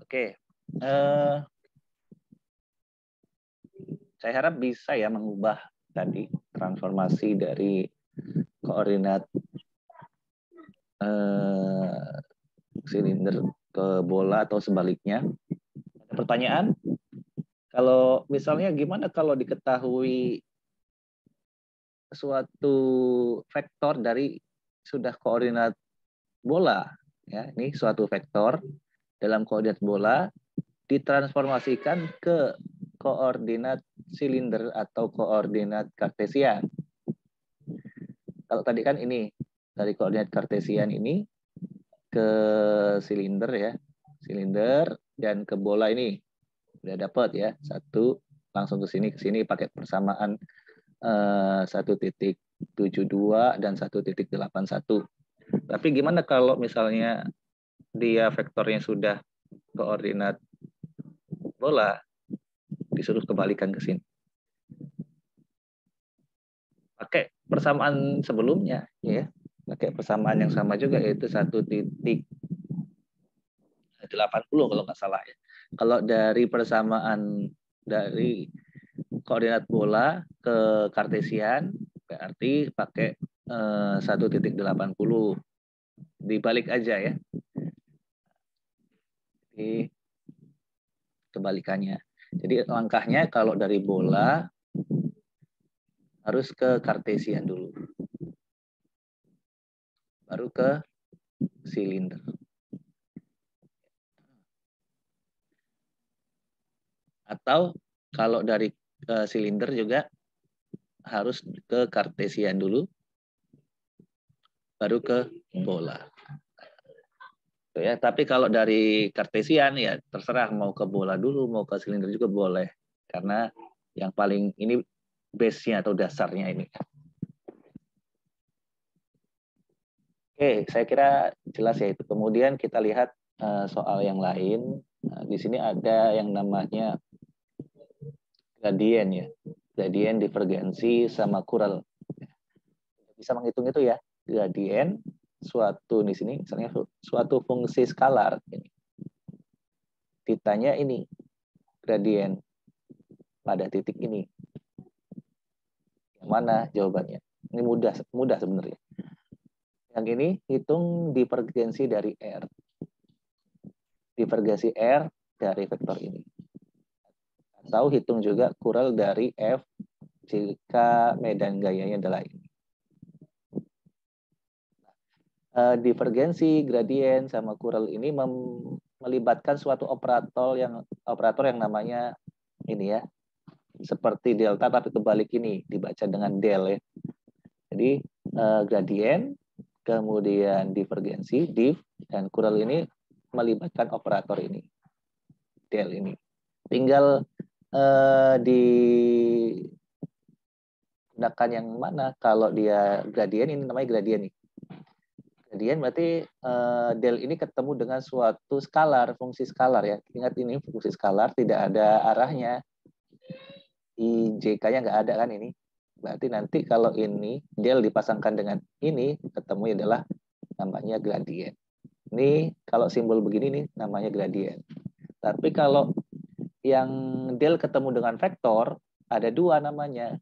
Oke, saya harap bisa ya mengubah tadi transformasi dari koordinat silinder ke bola atau sebaliknya. Ada pertanyaan? Kalau misalnya gimana kalau diketahui suatu vektor dari sudah koordinat bola, ya ini suatu vektor dalam koordinat bola ditransformasikan ke koordinat silinder atau koordinat kartesian. Kalau tadi kan ini dari koordinat kartesian ini ke silinder ya, silinder dan ke bola ini udah dapat ya, satu langsung ke sini pakai persamaan 1.72 dan 1.81. Tapi gimana kalau misalnya dia vektornya sudah koordinat bola, disuruh kebalikan ke sini? Pakai persamaan sebelumnya, ya, pakai persamaan yang sama juga, yaitu 1.80 kalau nggak salah ya. Kalau dari persamaan dari koordinat bola ke kartesian, berarti pakai 1.80. Dibalik aja ya. Jadi kebalikannya. Jadi langkahnya kalau dari bola harus ke kartesian dulu. Baru ke silinder. Atau kalau dari silinder juga harus ke kartesian dulu, baru ke bola. Ya, tapi kalau dari kartesian ya terserah mau ke bola dulu, mau ke silinder juga boleh. Karena yang paling ini base-nya atau dasarnya ini. Oke, saya kira jelas ya itu. Kemudian kita lihat soal yang lain. Nah, di sini ada yang namanya gradien ya. Gradien, divergensi, sama kural. Bisa menghitung itu ya. Gradien suatu di sini misalnya suatu fungsi skalar ini. Ditanya ini gradien pada titik ini. Yang mana jawabannya? Ini mudah sebenarnya. Yang ini hitung divergensi dari R. Divergensi R dari vektor ini. Atau hitung juga kural dari F jika medan gayanya adalah ini. Divergensi, gradien, sama kural ini melibatkan suatu operator yang namanya ini ya, seperti delta tapi kebalik ini dibaca dengan del ya. Jadi gradien, kemudian divergensi, div, dan kural ini melibatkan operator ini, del ini. Tinggal digunakan yang mana. Kalau dia gradien, ini namanya gradien nih. Gradien berarti del ini ketemu dengan suatu skalar, fungsi skalar ya. Ingat ini fungsi skalar tidak ada arahnya. IJK-nya nggak ada kan ini. Berarti nanti kalau ini del dipasangkan dengan ini, ketemu adalah namanya gradien. Ini kalau simbol begini nih namanya gradien. Tapi kalau yang del ketemu dengan vektor, ada dua namanya.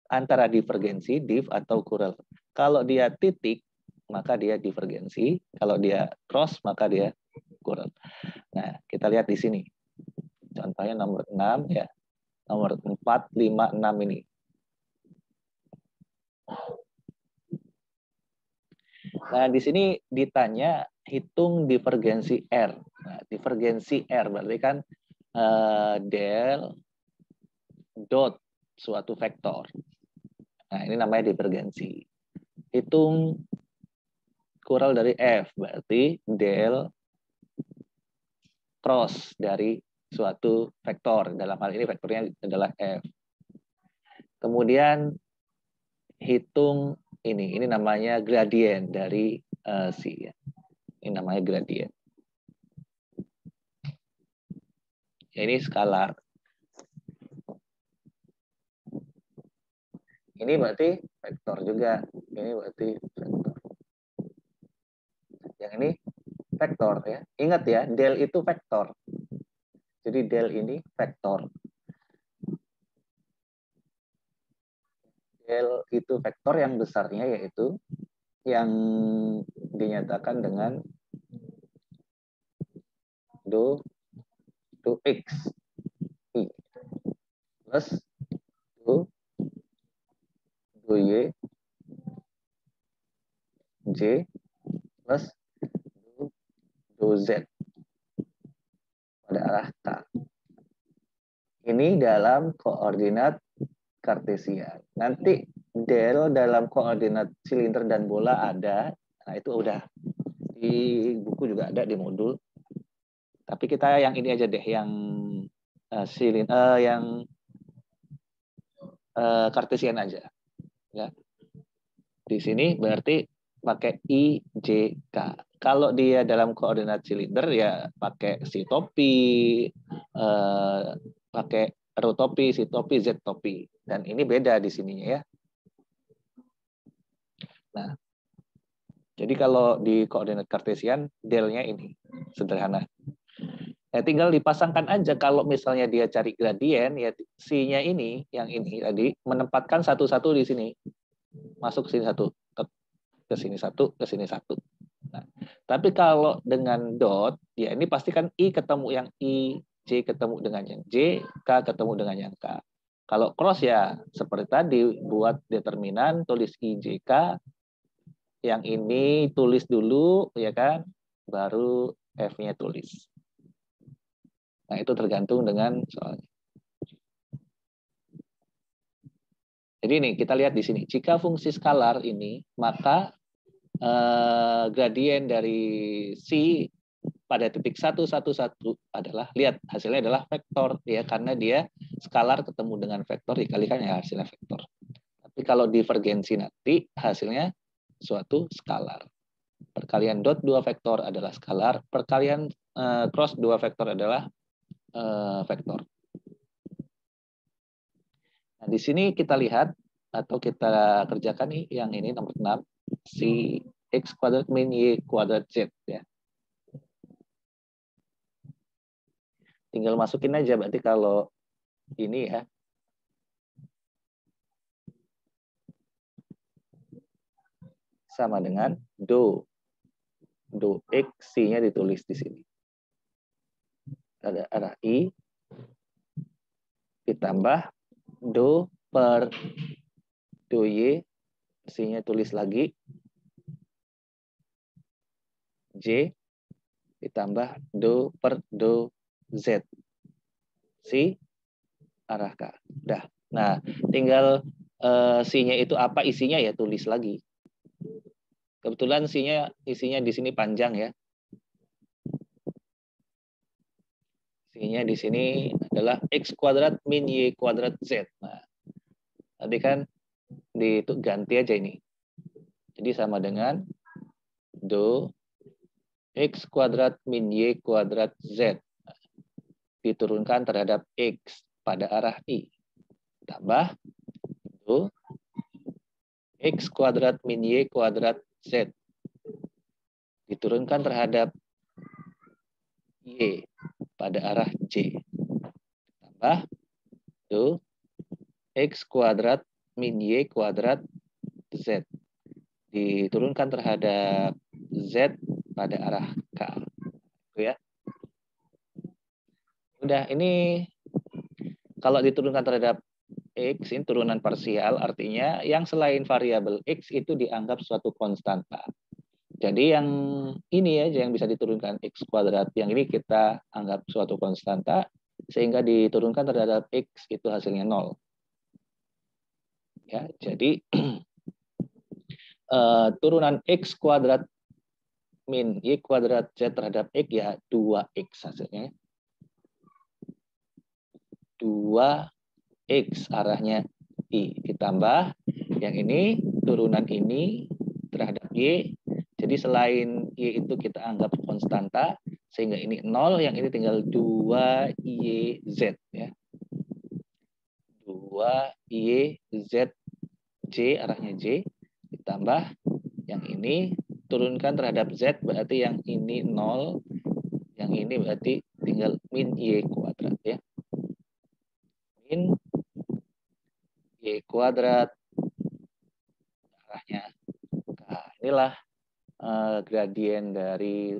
Antara divergensi, div, atau kural. Kalau dia titik, maka dia divergensi. Kalau dia cross, maka dia kural. Nah, kita lihat di sini. Contohnya nomor 6 ya. Nomor 4, 5, 6 ini. Nah, di sini ditanya hitung divergensi R. Nah, divergensi R berarti kan del dot suatu vektor. Nah, ini namanya divergensi. Hitung kural dari F, berarti del cross dari suatu vektor. Dalam hal ini vektornya adalah F. Kemudian hitung ini namanya gradien dari C. Ini namanya gradien. Ini skalar. Ini berarti vektor juga. Ini berarti vektor. Yang ini vektor ya. Ingat ya, del itu vektor. Jadi del ini vektor. Del itu vektor yang besarnya yaitu yang dinyatakan dengan do x i plus do y j plus do z pada arah k. Ini dalam koordinat kartesian. Nanti del dalam koordinat silinder dan bola ada. Nah, itu udah di buku juga ada di modul. Tapi kita yang ini aja deh, yang kartesian aja. Ya. Di sini berarti pakai I, J, K. Kalau dia dalam koordinat silinder ya pakai si topi, pakai rho topi, si topi, z topi. Dan ini beda di sininya ya. Nah, jadi kalau di koordinat kartesian delnya ini sederhana. Ya tinggal dipasangkan aja kalau misalnya dia cari gradien ya si-nya ini yang ini tadi menempatkan satu-satu di sini. Masuk sini satu, ke sini satu, ke sini satu. Nah, tapi kalau dengan dot, ya ini pasti kan I ketemu yang I, J ketemu dengan yang J, K ketemu dengan yang K. Kalau cross ya seperti tadi, buat determinan, tulis I, J, K. Yang ini tulis dulu, ya kan? Baru F-nya tulis. Nah, itu tergantung dengan soalnya. Jadi ini kita lihat di sini. Jika fungsi skalar ini, maka gradien dari C pada titik 1, 1, 1 adalah, lihat hasilnya adalah vektor ya, karena dia skalar ketemu dengan vektor dikalikan ya hasilnya vektor. Tapi kalau divergensi nanti hasilnya suatu skalar. Perkalian dot 2 vektor adalah skalar, perkalian cross 2 vektor adalah vektor. Nah, di sini kita lihat atau kita kerjakan nih yang ini nomor 6, si x kuadrat min y kuadrat z ya. Tinggal masukin aja berarti kalau ini ya. Sama dengan do x, C-nya ditulis di sini. Ada arah I ditambah do per do y, C-nya tulis lagi J ditambah do per do Z. C arah K. Udah. Nah, tinggal C-nya itu apa isinya ya tulis lagi. Kebetulan isinya di sini panjang ya. Isinya di sini adalah x kuadrat min y kuadrat z. Nah, tadi kan ganti aja ini. Jadi sama dengan do x kuadrat min y kuadrat z diturunkan terhadap x pada arah i tambah do x kuadrat min y kuadrat z diturunkan terhadap y pada arah j tambah do x kuadrat min y kuadrat z diturunkan terhadap z pada arah k. Itu ya. Udah, ini kalau diturunkan terhadap x, ini turunan parsial, artinya yang selain variabel x itu dianggap suatu konstanta. Jadi yang ini aja yang bisa diturunkan x kuadrat, yang ini kita anggap suatu konstanta, sehingga diturunkan terhadap x itu hasilnya 0. Ya, jadi turunan x kuadrat min y kuadrat z terhadap x ya 2x hasilnya. 2x arahnya i ditambah yang ini turunan ini terhadap y. Jadi selain y itu kita anggap konstanta sehingga ini 0, yang ini tinggal 2yz ya. 2yz j arahnya j ditambah yang ini turunkan terhadap Z, berarti yang ini 0, yang ini berarti tinggal min Y kuadrat ya. Min Y kuadrat arahnya. Nah, inilah gradien dari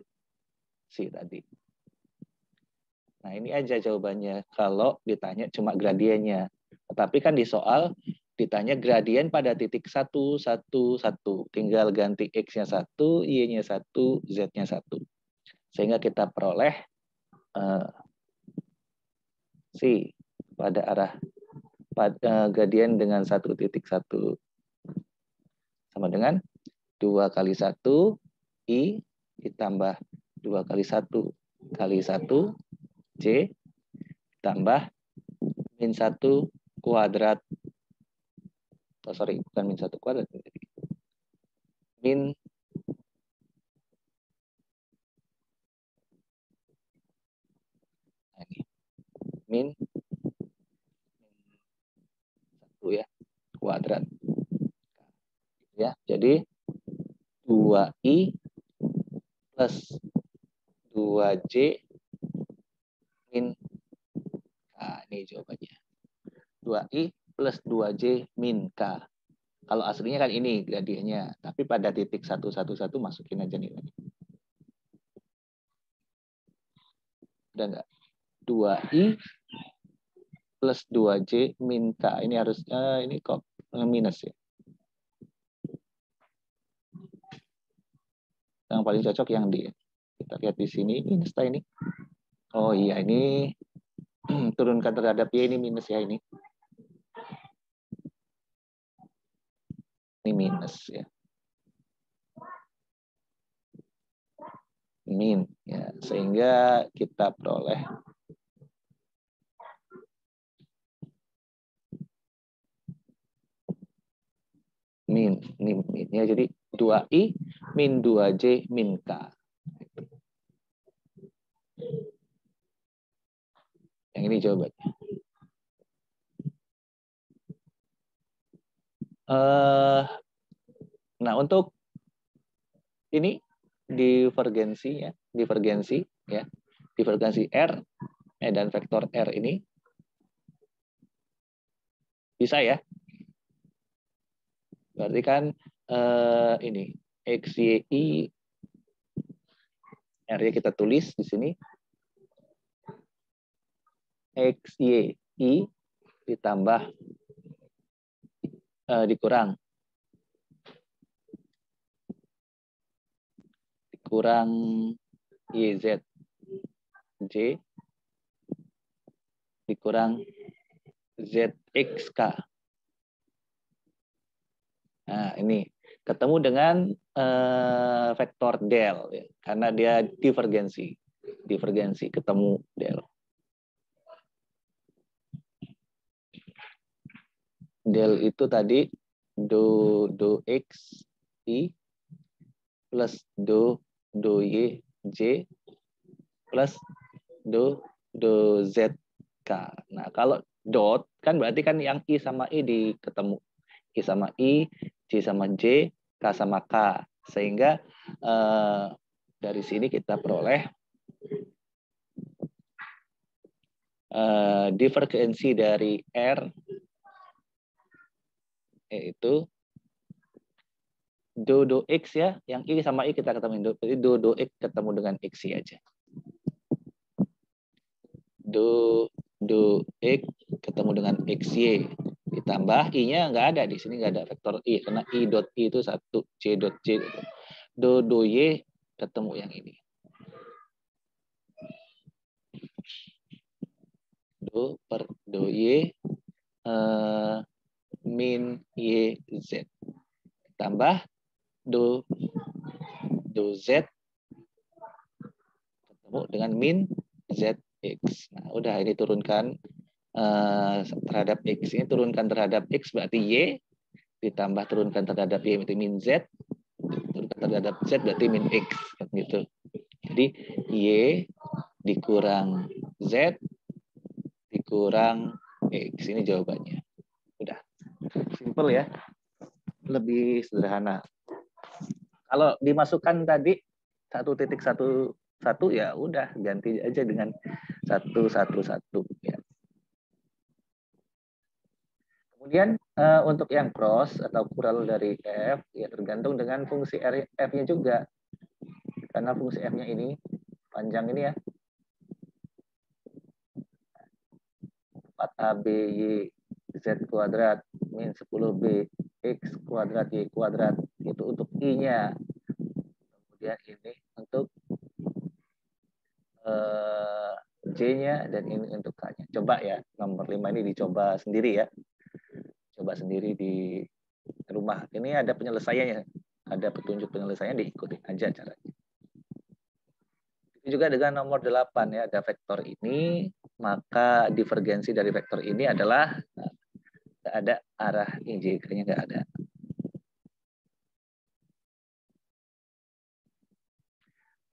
si tadi. Nah, ini aja jawabannya kalau ditanya cuma gradiennya. Tetapi kan di soal ditanya gradien pada titik 1, 1, 1. Tinggal ganti X-nya 1, Y-nya 1, Z-nya 1. Sehingga kita peroleh si pada arah gradien dengan 1,1 sama dengan 2 kali 1 I ditambah 2 kali 1 kali 1 J tambah min 1 kuadrat. Oh, sorry, bukan min 1 kuadrat. Min min 1 ya, kuadrat. Ya, jadi 2I plus 2J min K. Ini jawabannya. 2I plus 2J min K. Kalau aslinya kan ini gradiennya, tapi pada titik 111 masukin aja nilainya. Udah enggak? 2I plus 2J min K. Ini harus ini kok minus ya. Yang paling cocok yang di kita lihat di sini minus ini. Oh iya, ini turunkan terhadap Y ini minus ya ini. Ini minus ya. Min ya, sehingga kita peroleh min ya, jadi 2I min 2J min K. Yang ini jawabannya. Nah, untuk ini divergensi ya, divergensi R dan vektor R ini bisa ya. Berarti kan ini XYI R-nya kita tulis di sini XYI ditambah dikurang YZ J dikurang ZXK. Nah, ini ketemu dengan vektor del ya, karena dia divergensi ketemu del. Del itu tadi do X I plus do Y J plus do Z K. Nah, kalau dot kan berarti kan yang I sama I ketemu. I sama I, J sama J, K sama K. Sehingga dari sini kita peroleh divergensi dari R yaitu do X ya, yang I sama I kita ketemu. Jadi do X ketemu dengan XY aja. Do X ketemu dengan XY. Ditambah I-nya nggak ada. Di sini nggak ada vektor I. Karena I dot I itu 1. J dot J. Do Y ketemu yang ini. Do Y min Y Z. Tambah do Z ketemu dengan min ZX. Nah, udah ini turunkan terhadap X. Ini turunkan terhadap X berarti Y. Ditambah turunkan terhadap Y berarti min Z. Turunkan terhadap Z berarti min X. Gitu. Jadi Y dikurang Z dikurang X. Ini jawabannya. Udah. Simple ya. Lebih sederhana. Kalau dimasukkan tadi 1.11 ya udah ganti aja dengan 111 ya. Kemudian untuk yang cross atau plural dari F ya tergantung dengan fungsi F-nya juga. Karena fungsi F-nya ini panjang ini ya. 4AB Y Z kuadrat min 10B X kuadrat Y kuadrat itu untuk I-nya. Kemudian ini untuk J-nya dan ini untuk K-nya. Coba ya, nomor 5 ini dicoba sendiri ya. Coba sendiri di rumah. Ini ada penyelesaiannya. Ada petunjuk penyelesaiannya, diikuti aja caranya. Itu juga dengan nomor 8 ya, ada vektor ini, maka divergensi dari vektor ini adalah nggak ada arah IJ, kayaknya nggak ada.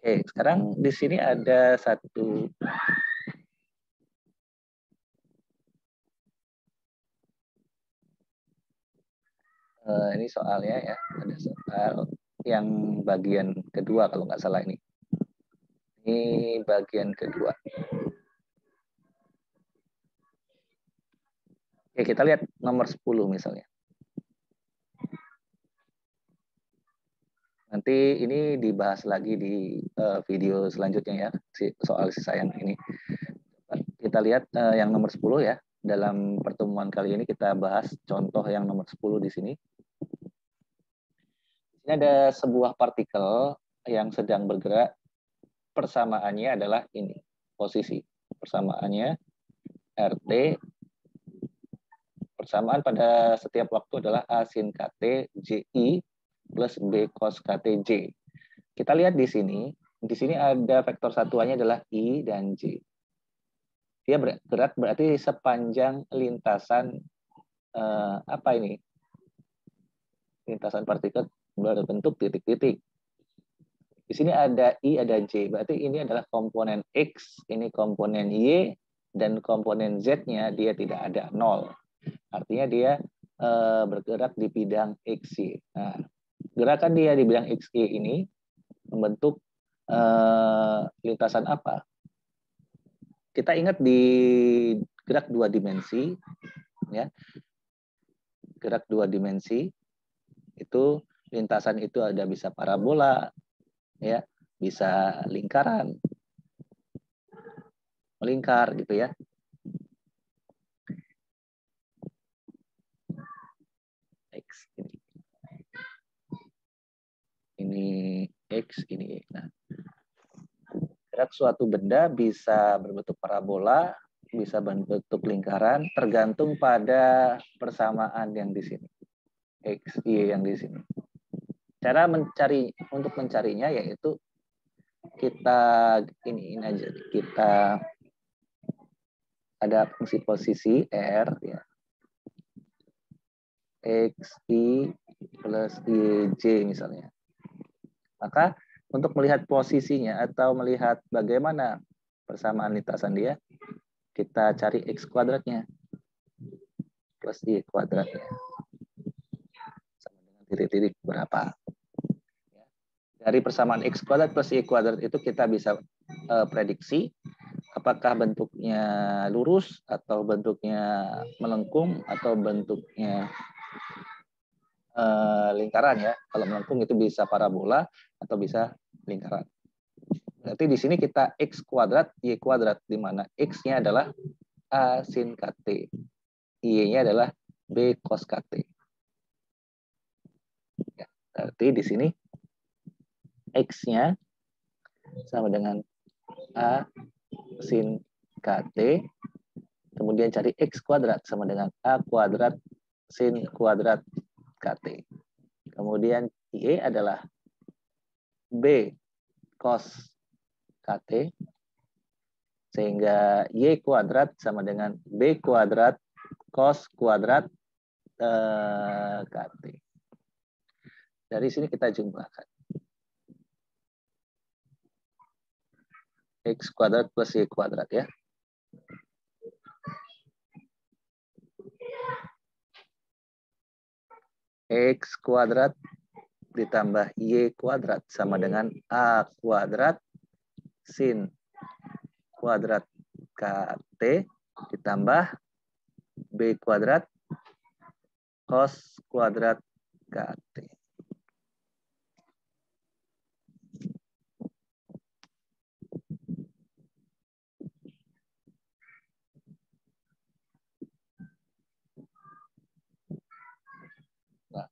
Oke, sekarang di sini ada satu ini soalnya ya, ada soal yang bagian kedua kalau nggak salah ini. Ini bagian kedua. Oke, kita lihat nomor 10 misalnya. Nanti ini dibahas lagi di video selanjutnya ya, soal sisa yang ini. Kita lihat yang nomor 10 ya. Dalam pertemuan kali ini kita bahas contoh yang nomor 10 di sini. Ini ada sebuah partikel yang sedang bergerak. Persamaannya adalah ini, posisi. Persamaannya RT. Persamaan pada setiap waktu adalah A sin KT JI plus B cos KT J. Kita lihat di sini ada vektor satuannya adalah I dan J. Dia bergerak berarti sepanjang lintasan apa ini? Lintasan partikel berbentuk titik-titik. Di sini ada I, ada J. Berarti ini adalah komponen X, ini komponen Y, dan komponen Z-nya dia tidak ada, 0. Artinya dia bergerak di bidang XY. Nah, gerakan dia di bidang XY ini membentuk lintasan apa? Kita ingat di gerak 2 dimensi, ya, gerak 2 dimensi itu lintasan itu ada bisa parabola, ya, bisa lingkaran, melingkar gitu ya. X ini X ini. Nah, gerak suatu benda bisa berbentuk parabola, bisa berbentuk lingkaran, tergantung pada persamaan yang di sini. X, Y yang di sini. Cara untuk mencarinya yaitu kita ini aja, kita ada fungsi posisi R ya. X, Y plus Y, J misalnya. Maka untuk melihat posisinya atau melihat bagaimana persamaan lintasan dia, kita cari X kuadratnya plus Y kuadratnya. Sama dengan titik-titik berapa. Dari persamaan X kuadrat plus Y kuadrat itu kita bisa prediksi apakah bentuknya lurus atau bentuknya melengkung atau bentuknya lingkaran ya. Kalau melengkung itu bisa parabola atau bisa lingkaran. Berarti di sini kita X kuadrat, Y kuadrat, di mana X-nya adalah A sin KT. Y-nya adalah B cos KT. Ya, berarti di sini X-nya sama dengan A sin KT. Kemudian cari X kuadrat sama dengan A kuadrat sin kuadrat KT. Kemudian Y adalah B cos KT. Sehingga Y kuadrat sama dengan B kuadrat cos kuadrat KT. Dari sini kita jumlahkan. X kuadrat plus Y kuadrat ya. X kuadrat ditambah Y kuadrat sama dengan A kuadrat sin kuadrat KT ditambah B kuadrat cos kuadrat KT. Nah,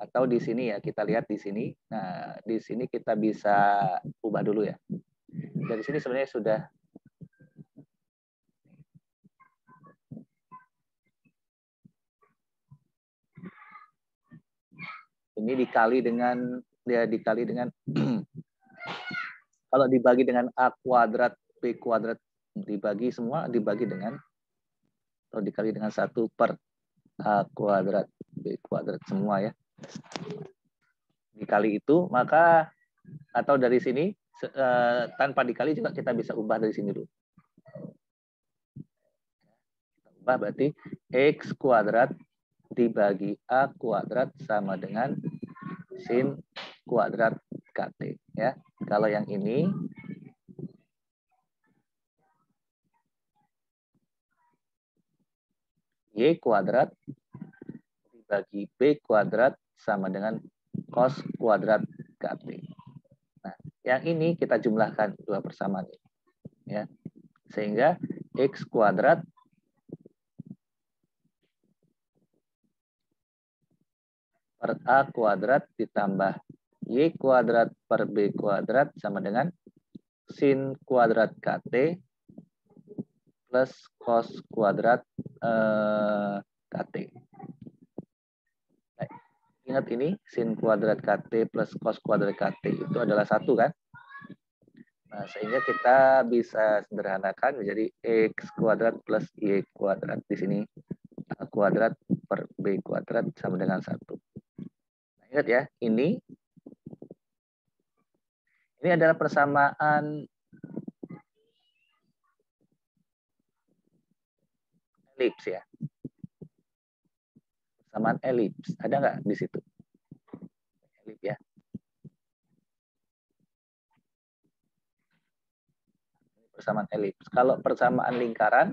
atau di sini ya, kita lihat di sini. Nah, di sini kita bisa ubah dulu ya. Dari sini sebenarnya sudah ini dikali dengan kalau dibagi dengan A kuadrat B kuadrat dibagi semua dibagi dengan atau dikali dengan 1 per A kuadrat B kuadrat semua ya. Dikali itu maka atau dari sini tanpa dikali juga kita bisa ubah dari sini dulu. Kita ubah berarti X kuadrat dibagi A kuadrat sama dengan sin kuadrat KT ya. Kalau yang ini Y kuadrat dibagi B kuadrat sama dengan cos kuadrat KT. Nah, yang ini kita jumlahkan dua persamaan ini ya. Sehingga X kuadrat per A kuadrat ditambah Y kuadrat per B kuadrat sama dengan sin kuadrat KT plus cos kuadrat KT. Nah, ingat ini sin kuadrat KT plus cos kuadrat KT itu adalah 1 kan? Nah, sehingga kita bisa sederhanakan menjadi X kuadrat plus Y kuadrat. Di sini A kuadrat per B kuadrat sama dengan 1. Nah, ingat ya, ini adalah persamaan elips ya. Persamaan elips. Ada nggak di situ? Elips ya. Persamaan elips. Kalau persamaan lingkaran,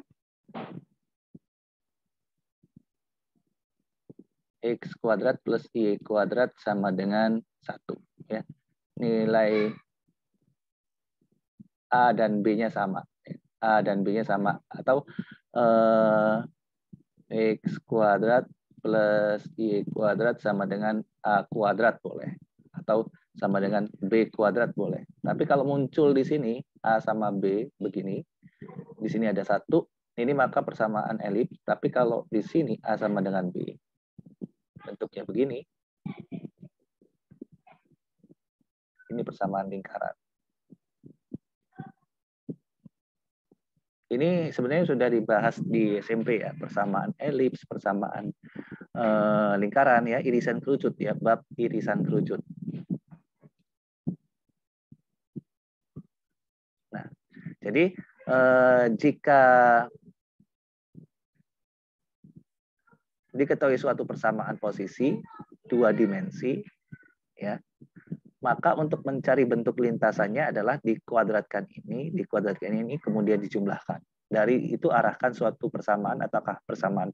X kuadrat plus Y kuadrat sama dengan 1. Ya. Nilai A dan B-nya sama. A dan B-nya sama. Atau X kuadrat plus Y kuadrat sama dengan A kuadrat boleh. Atau sama dengan B kuadrat boleh. Tapi kalau muncul di sini A sama B begini, di sini ada 1, ini maka persamaan elips. Tapi kalau di sini A sama dengan B, bentuknya begini, ini persamaan lingkaran. Ini sebenarnya sudah dibahas di SMP ya, persamaan elips, persamaan lingkaran ya, irisan kerucut ya, bab irisan kerucut. Nah, jadi jika diketahui suatu persamaan posisi 2 dimensi ya, maka untuk mencari bentuk lintasannya adalah dikuadratkan ini, kemudian dijumlahkan. Dari itu arahkan suatu persamaan, ataukah persamaan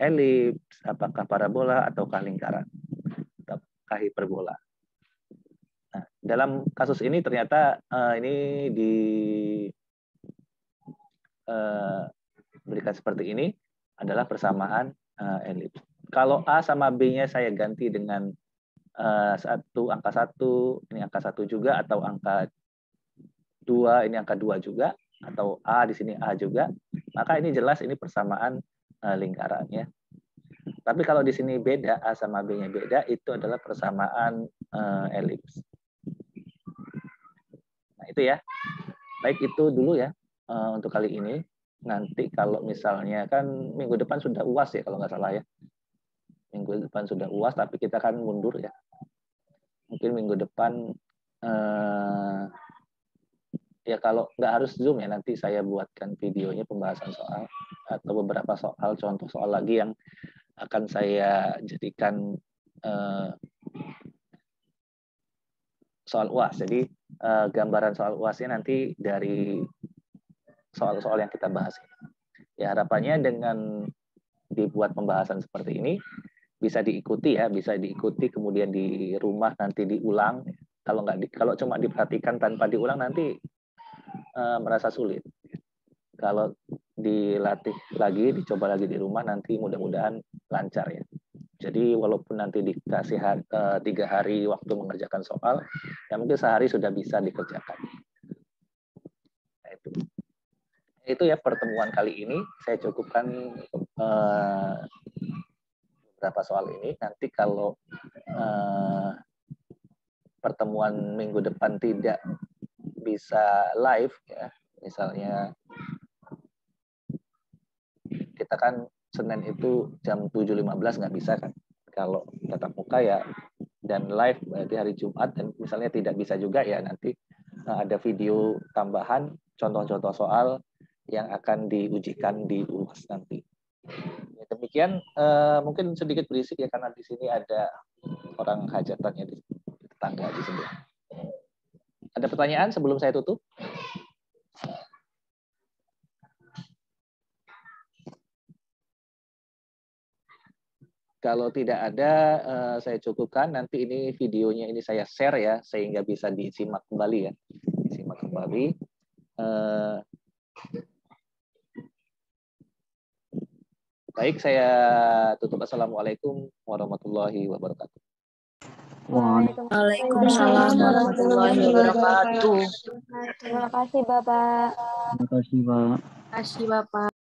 elips, apakah parabola, ataukah lingkaran, ataukah hiperbola. Nah, dalam kasus ini ternyata ini diberikan seperti ini adalah persamaan elips. Kalau A sama B-nya saya ganti dengan angka 1, ini angka 1 juga, atau angka 2, ini angka 2 juga, atau A di sini A juga, maka ini jelas ini persamaan lingkaran ya. Tapi kalau di sini beda, A sama B-nya beda, itu adalah persamaan elips. Nah, itu ya. Baik, itu dulu ya untuk kali ini. Nanti kalau misalnya kan minggu depan sudah UAS ya kalau nggak salah ya. Minggu depan sudah UAS, tapi kita kan mundur ya. Mungkin minggu depan ya kalau nggak harus Zoom ya, nanti saya buatkan videonya pembahasan soal atau beberapa soal, contoh soal lagi yang akan saya jadikan soal UAS. Jadi gambaran soal UASnya nanti dari soal-soal yang kita bahas. Ya, harapannya dengan dibuat pembahasan seperti ini bisa diikuti ya, bisa diikuti kemudian di rumah nanti diulang. Kalau cuma diperhatikan tanpa diulang nanti merasa sulit. Kalau dilatih lagi, dicoba lagi di rumah nanti mudah-mudahan lancar ya. Jadi walaupun nanti dikasih 3 hari waktu mengerjakan soal, ya mungkin sehari sudah bisa dikerjakan. Nah, itu ya pertemuan kali ini. Saya cukupkan beberapa soal ini. Nanti kalau pertemuan minggu depan tidak bisa live, ya misalnya kita kan Senin itu jam 7.15 nggak bisa kan. Kalau tatap muka ya dan live berarti hari Jumat, dan misalnya tidak bisa juga ya nanti ada video tambahan contoh-contoh soal yang akan diujikan di UAS nanti. Ya, demikian mungkin sedikit berisik ya karena di sini ada orang hajatannya di tetangga di sebelah. Ada pertanyaan sebelum saya tutup? Kalau tidak ada, saya cukupkan. Nanti ini videonya ini saya share ya, sehingga bisa disimak kembali ya. Disimak kembali. Baik, saya tutup. Assalamualaikum warahmatullahi wabarakatuh. Waalaikumsalam warahmatullahi wabarakatuh. Terima kasih Bapak. Terima kasih Pak.